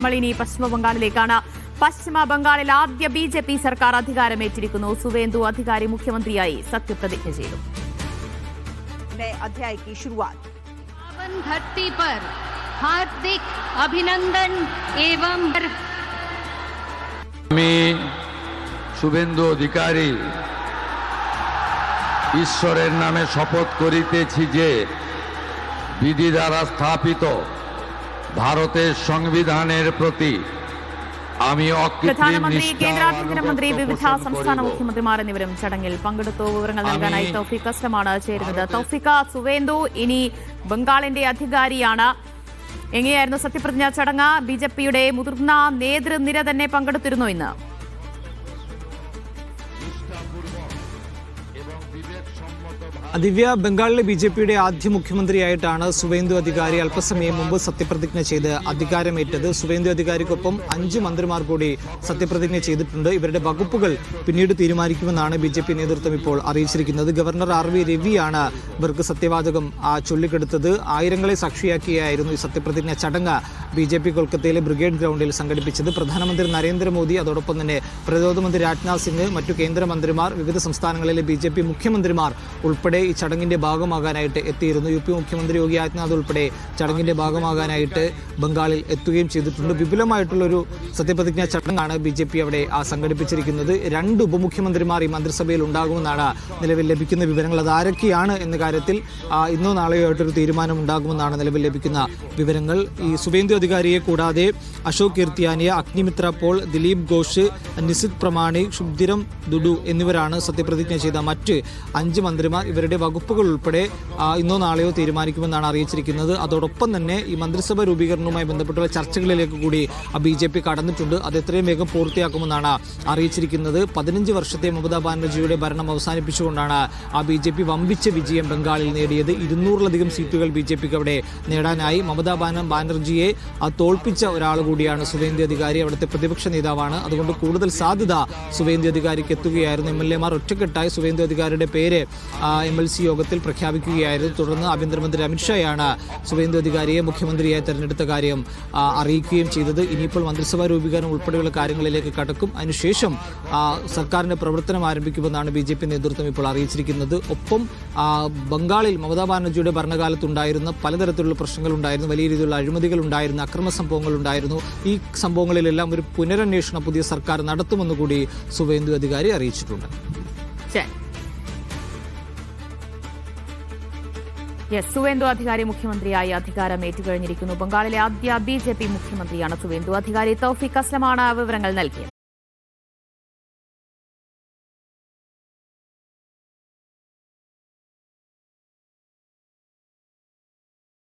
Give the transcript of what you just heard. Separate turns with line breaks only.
ഇനി പശ്ചിമ ബംഗാളിലേക്കാണ്. പശ്ചിമ ബംഗാളിൽ ആദ്യ ബിജെപി സർക്കാർ അധികാരമേറ്റിരിക്കുന്നു. സുവേന്ദു അധികാരി മുഖ്യമന്ത്രിയായി സത്യപ്രതിജ്ഞ ചെയ്തു.
हार्दिक अभिनंदन एवं
শুভেন্দু অধিকারী ঈশ্বরের নামে শপথ করিতেছি যে বিধি দ্বারা স্থাপিত ভারতের সংবিধানের প্রতি আমি
പ്രധാനമന്ത്രി, കേന്ദ്ര ആഭ്യന്തരമന്ത്രി, വിവിധ സംസ്ഥാന മുഖ്യമന്ത്രിമാർ എന്നിവരും ചടങ്ങിൽ പങ്കെടുത്തു. വിവരങ്ങൾ നൽകാനായി തൗഫീഖ് അസ്ലമാണ് ചേരുന്നത്. തൗഫീഖ്, സുവേന്ദു ഇനി ബംഗാളിന്റെ അധികാരിയാണ്. എങ്ങനെയായിരുന്നു സത്യപ്രതിജ്ഞാ ചടങ്ങ്? ബിജെപിയുടെ മുതിർന്ന നേതൃനിര തന്നെ പങ്കെടുത്തിരുന്നു ഇന്ന്.
ദിവ്യ, ബംഗാളിലെ ബിജെപിയുടെ ആദ്യ മുഖ്യമന്ത്രിയായിട്ടാണ് സുവേന്ദു അധികാരി അല്പസമയം മുമ്പ് സത്യപ്രതിജ്ഞ ചെയ്ത് അധികാരമേറ്റത്. സുവേന്ദു അധികാരിക്കൊപ്പം 5 മന്ത്രിമാർ കൂടി സത്യപ്രതിജ്ഞ ചെയ്തിട്ടുണ്ട്. ഇവരുടെ വകുപ്പുകൾ പിന്നീട് തീരുമാനിക്കുമെന്നാണ് ബിജെപി നേതൃത്വം ഇപ്പോൾ അറിയിച്ചിരിക്കുന്നത്. ഗവർണർ RV രവിയാണ് ഇവർക്ക് സത്യവാചകം ചൊല്ലിക്കെടുത്തത്. ആയിരങ്ങളെ സാക്ഷിയാക്കിയായിരുന്നു ഈ സത്യപ്രതിജ്ഞ ചടങ്ങ് ബിജെപി കൊൽക്കത്തയിലെ ബ്രിഗേഡ് ഗ്രൗണ്ടിൽ സംഘടിപ്പിച്ചത്. പ്രധാനമന്ത്രി നരേന്ദ്രമോദി, അതോടൊപ്പം തന്നെ പ്രതിരോധ മന്ത്രി രാജ്നാഥ് സിംഗ്, മറ്റു കേന്ദ്രമന്ത്രിമാർ, വിവിധ സംസ്ഥാനങ്ങളിലെ ബിജെപി മുഖ്യമന്ത്രിമാർ ഉൾപ്പെടെ ഈ ചടങ്ങിന്റെ ഭാഗമാകാനായിട്ട് എത്തിയിരുന്നു. UP മുഖ്യമന്ത്രി യോഗി ആദിത്യനാഥ് ഉൾപ്പെടെ ചടങ്ങിന്റെ ഭാഗമാകാനായിട്ട് ബംഗാളിൽ എത്തുകയും ചെയ്തിട്ടുണ്ട്. വിപുലമായിട്ടുള്ളൊരു സത്യപ്രതിജ്ഞാ ചടങ്ങാണ് ബിജെപി അവിടെ സംഘടിപ്പിച്ചിരിക്കുന്നത്. 2 ഉപമുഖ്യമന്ത്രിമാർ ഈ മന്ത്രിസഭയിൽ ഉണ്ടാകുമെന്നാണ് നിലവിൽ ലഭിക്കുന്ന വിവരങ്ങൾ. അതാരൊക്കെയാണ് എന്ന കാര്യത്തിൽ ഇന്നോ നാളെയോ ആയിട്ടൊരു തീരുമാനം ഉണ്ടാകുമെന്നാണ് നിലവിൽ ലഭിക്കുന്ന വിവരങ്ങൾ. ഈ സുവേന്ദു അധികാരിയെ കൂടാതെ അശോക് കീർത്തിയാനിയ, അഗ്നിമിത്ര പോൾ, ദിലീപ് ഘോഷ്, നിസിത് പ്രമാണി, ശുഭ്ദിരം ദുഡു എന്നിവരാണ് സത്യപ്രതിജ്ഞ ചെയ്ത മറ്റ് 5 മന്ത്രിമാർ. ഇവരുടെ വകുപ്പുകൾ ഉൾപ്പെടെ ഇന്നോ നാളെയോ തീരുമാനിക്കുമെന്നാണ് അറിയിച്ചിരിക്കുന്നത്. അതോടൊപ്പം തന്നെ ഈ മന്ത്രിസഭ രൂപീകരണവുമായി ബന്ധപ്പെട്ടുള്ള ചർച്ചകളിലേക്ക് കൂടി ബിജെപി കടന്നിട്ടുണ്ട്. അത് എത്രയും വേഗം പൂർത്തിയാക്കുമെന്നാണ് അറിയിച്ചിരിക്കുന്നത്. 15 വർഷത്തെ മമതാ ബാനർജിയുടെ ഭരണം അവസാനിപ്പിച്ചുകൊണ്ടാണ് ബിജെപി വമ്പിച്ച വിജയം ബംഗാളിൽ നേടിയത്. 200-ലധികം സീറ്റുകൾ ബിജെപിക്ക് അവിടെ നേടാനായി. മമതാ ബാനർജിയെ തോൽപ്പിച്ച ഒരാൾ കൂടിയാണ് സുവേന്ദു അധികാരി. അവിടുത്തെ പ്രതിപക്ഷ നേതാവാണ്. അതുകൊണ്ട് കൂടുതൽ സാധ്യത സുവേന്ദു അധികാരിക്ക് എത്തുകയായിരുന്നു. MLA മാർ ഒറ്റക്കെട്ടായി സുവേന്ദു അധികാരിയുടെ പേര് MLC യോഗത്തിൽ പ്രഖ്യാപിക്കുകയായിരുന്നു. തുടർന്ന് ആഭ്യന്തരമന്ത്രി അമിത്ഷായാണ് സുവേന്ദു അധികാരിയെ മുഖ്യമന്ത്രിയായി തെരഞ്ഞെടുത്ത കാര്യം അറിയിക്കുകയും ചെയ്തത്. ഇനിയിപ്പോൾ മന്ത്രിസഭാ രൂപീകരണം ഉൾപ്പെടെയുള്ള കാര്യങ്ങളിലേക്ക് കടക്കും. അതിനുശേഷം സർക്കാരിന്റെ പ്രവർത്തനം ആരംഭിക്കുമെന്നാണ് BJP നേതൃത്വം ഇപ്പോൾ അറിയിച്ചിരിക്കുന്നത്. ഒപ്പം ബംഗാളിൽ മമതാ ബാനർജിയുടെ ഭരണകാലത്തുണ്ടായിരുന്ന പലതരത്തിലുള്ള പ്രശ്നങ്ങൾ ഉണ്ടായിരുന്നു, വലിയ രീതിയിലുള്ള അഴിമതികൾ ഉണ്ടായിരുന്നു, അക്രമ സംഭവങ്ങൾ ഉണ്ടായിരുന്നു. ഈ സംഭവങ്ങളിലെല്ലാം ഒരു പുനരന്വേഷണം പുതിയ സർക്കാർ നടത്തുമെന്ന് കൂടി സുവേന്ദു അധികാരി അറിയിച്ചിട്ടുണ്ട്.
സുവേന്ദു അധികാരി മുഖ്യമന്ത്രിയായി അധികാരമേറ്റു കഴിഞ്ഞിരിക്കുന്നു. ബംഗാളിലെ ആദ്യ BJP മുഖ്യമന്ത്രിയാണ് സുവേന്ദു അധികാരി. തൗഫീഖ് അസ്ലമാണ് വിവരങ്ങൾ നൽകിയത്.